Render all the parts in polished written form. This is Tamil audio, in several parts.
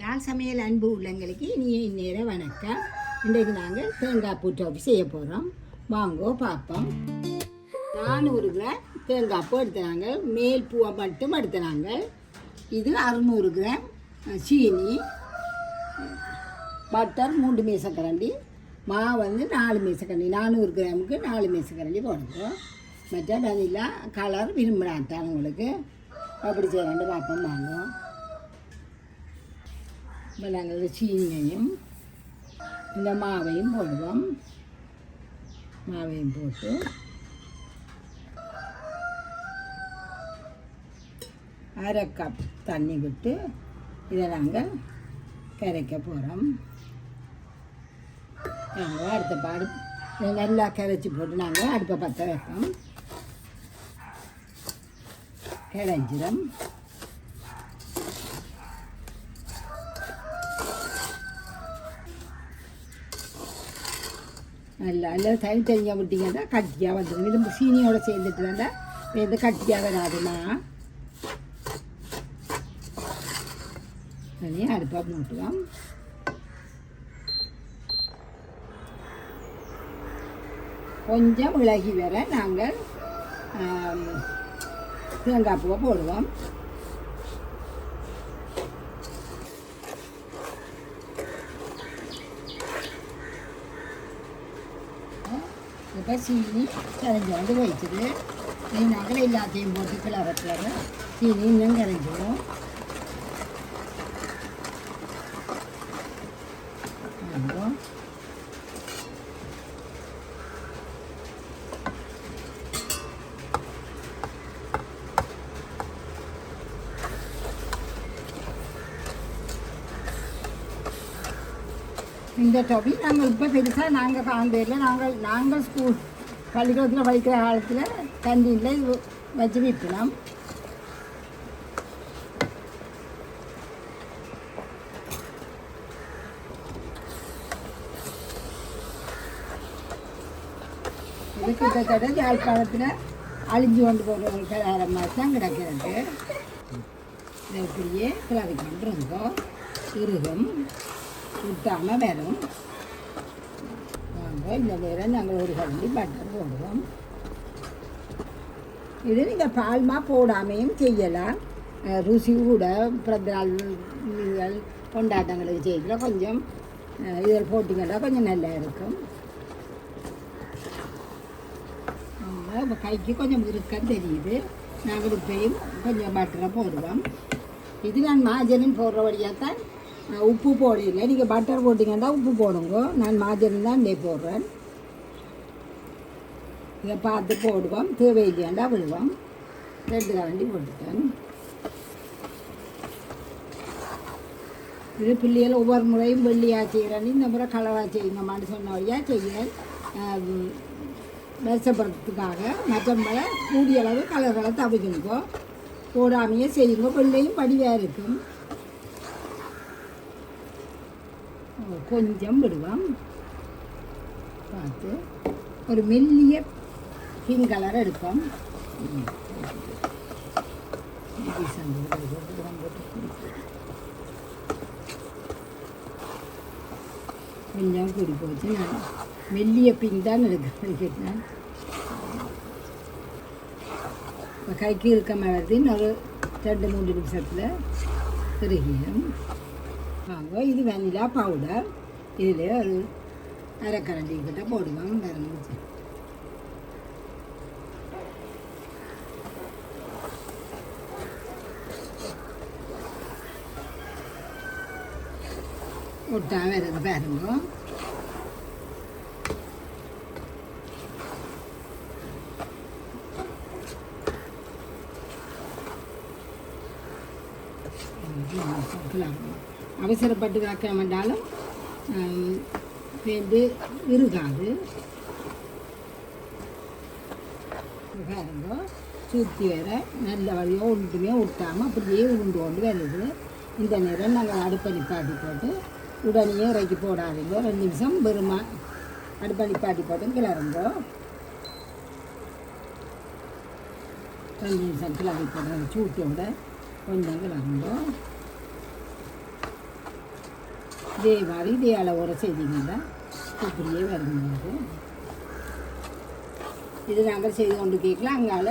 யாழ் சமையல் அன்பு உள்ளங்களுக்கு இனிய இந்நேரம் வணக்கம். இன்றைக்கு நாங்கள் தேங்காய் பூ டோப்பி செய்ய போகிறோம். வாங்கோ பார்ப்போம். 400 கிராம் தேங்காய் பூ எடுத்துனாங்க. மேல் பூவை மட்டும் எடுத்துனாங்க. இது 600 கிராம் சீனி, பட்டர் 3 மேசக்கரண்டி, மாவு வந்து 4 மேசக்கரண்டி. 400 கிராமுக்கு 4 மேசக்கரண்டி போடுறோம். மற்ற வெனிலா கலர் விரும்பினாத்தான் உங்களுக்கு அப்படி செய்யலாண்டு பார்ப்போம். வாங்குவோம். இப்போ நாங்கள் சீனியையும் இந்த மாவையும் போடுவோம். மாவையும் போட்டு அரை கப் தண்ணி விட்டு இதை நாங்கள் கரைக்க போகிறோம். நாங்கள் அடுத்த பாடு நல்லா கரைச்சி போட்டு நாங்கள் அடுப்பை பற்ற வைப்போம். கரைஞ்சிடும். நல்லா இல்லை தனித்தனியாக விட்டிங்கன்னா கட்டியாக வந்துடும். இது சீனியோடு சேர்ந்துட்டு வேண்டாம், இது கட்டியாக வராதுமா. தனி அடுப்பாக மூட்டுவோம். கொஞ்சம் விலகி வர நாங்கள் தேங்காய் பூவை போடுவோம். இப்போ சீனி கரைஞ்சி வச்சுது. நாங்கள் எல்லாத்தையும் போட்டு கிளற சீனி இன்னும் கரைஞ்சிடும். இந்த டொபி நாங்கள் இப்போ பெருசாக நாங்கள் காந்தேரில் நாங்கள் ஸ்கூல் பள்ளிக்கூடத்தில் படிக்கிற காலத்தில் கேண்டீனில் வச்சு விற்கலாம். இது கிட்டத்தட்ட யாழ்ப்பாணத்தில் அழிஞ்சு கொண்டு போகிற ஒரு கலாரம் மாதிரி தான் கிடக்கிறது. இதை இப்படியே கிளறி கொண்டு இருந்தோம். இருகும் விட்டாமல் வரும். வாங்க, இந்த நேரம் நாங்கள் ஒரு கரண்டி பட்டர் போடுவோம். இது நீங்கள் பால்மா போடாமையும் செய்யலாம். ருசி கூட பிறந்தநாள் இதுகள் கொண்டாட்டங்களுக்கு செய்யல கொஞ்சம் இதில் போட்டிங்கன்னா கொஞ்சம் நல்லா இருக்கும். இப்போ கைக்கு கொஞ்சம் இருக்குன்னு தெரியுது. நாங்கள் இப்பையும் கொஞ்சம் பட்டரை போடுவோம். இது நான் மாஜனின் போடுற வழியாக தான் உப்பு போடல. நீங்கள் பட்டர் போட்டிங்கன்னா உப்பு போடுங்க. நான் மாஜனின் தான் இங்கே போடுறேன். இதை பார்த்து போடுவோம். தேவையில்லையாண்டா விடுவோம். 2 கரண்டி போட்டுட்டேன். இது பிள்ளைகள் ஒவ்வொரு முறையும் வெள்ளியாக செய்கிறேன்னு இந்த முறை கலராக செய்யுங்கம்மான்னு சொன்ன வழியாக செய்கிறேன். வருஷப்படுறதுக்காக மற்றவங்களை கூடிய அளவு கலர்களை தவிக்குங்கோ. போடாமையே செய்யுங்க. பிள்ளையும் படிவாக இருக்கும். கொஞ்சம் விடுவோம். பார்த்து ஒரு மெல்லிய பிங்க் கலர் எடுப்போம். கொஞ்சம் கூடி போச்சு. நான் மெல்லிய பிங்க் தான் எடுக்கிறேன். இப்போ கைக்கு இருக்காமல் வருது. இன்னொரு 2-3 நிமிஷத்தில் திருகியும். வாங்க, இது வெனிலா பவுடர். இதில் ஒரு அரை கரண்டி கிட்ட போடுவாங்க. மறந்துச்சு. ஒட்டா வருது பாருங்க. அவசரப்பட்டு வைக்க வேண்டாலும் சேர்ந்து இருக்காது. பாருங்க, சுற்றி வர நல்ல வழியாக ஒன்றுமே விட்டாமல் அப்படியே உருண்டு கொண்டு வருது. இந்த நேரம் நாங்கள் அடுப்பை நிப்பாட்டி போட்டு உடனே இறக்கி போடாதீங்க. 2 நிமிஷம் வெறுமா அடுப்பை நிப்பாட்டி போட்டு கிளறுங்கோ. 2 நிமிஷம் கிளறி போடுற சூட்டோட கொஞ்சம் கிளறுங்கோ. இதே மாதிரி இதே அளவோட செய்தீங்கன்னா இப்படியே வரும்போது இது நாங்கள் செய்து கொண்டு கேட்கலாம் அங்கால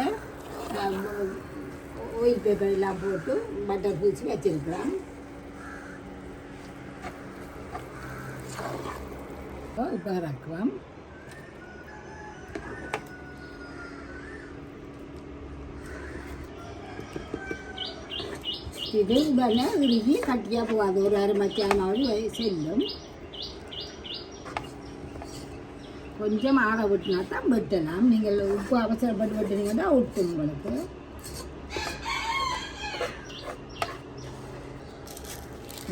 ஆயில் பேப்பர் எல்லாம் போட்டு பட்டர் பூச்சி வச்சிருக்கிறோம். இப்போ இறக்குவோம். இது உடனே உருகி கட்டியாக போகாது, ஒரு அரை மத்தியானாலும் செல்லும். கொஞ்சம் ஆற விட்டுனா தான் வெட்டலாம். நீங்கள் உப்பு அவசரப்பட்டு வெட்டினீங்கன்னா விட்டும் உங்களுக்கு.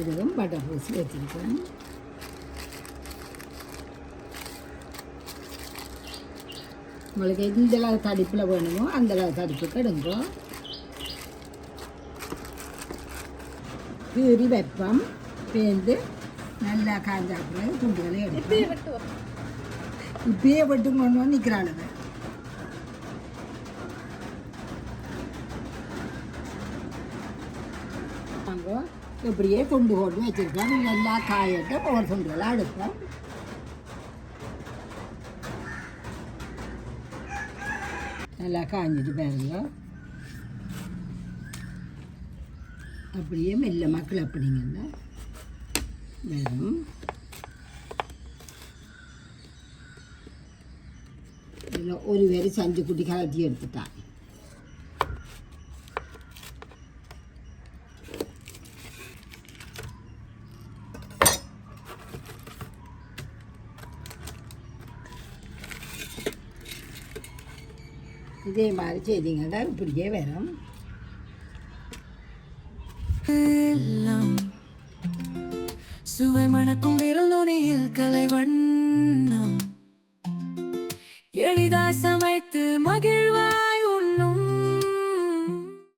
இதுவும் பட்டர் பூசி வச்சுருக்கேன். உங்களுக்கு எந்த அளவு தடிப்பில் வேணுமோ அந்த அளவு தடிப்புக்கு எடுங்கோ. கீறி வைப்போம். பேர்ந்து நல்லா காஞ்சாப்புல துண்டுகளை எடுப்போம். இப்பயே வெட்டு கொண்டு வந்து நிற்கிறாளுங்க. நாங்கள் இப்படியே துண்டு போட்டு வச்சுருக்கோம். நல்லா காயட்டும், ஒவ்வொரு துண்டுகளாக எடுப்போம். நல்லா காஞ்சிட்டு பாருங்க. அப்படியே மெல்ல மக்கள் அப்படிங்கன்னா வரும். இதில் ஒரு வேறு சஞ்சு குட்டி கலட்டி எடுத்துட்டான். இதே மாதிரி செய்திங்கன்னா இப்படியே வரும். சுவை மணக்கும் விரல் நுனியில் கலை வண்ணம் எளிதாய் சமைத்து மகிழ்வார்.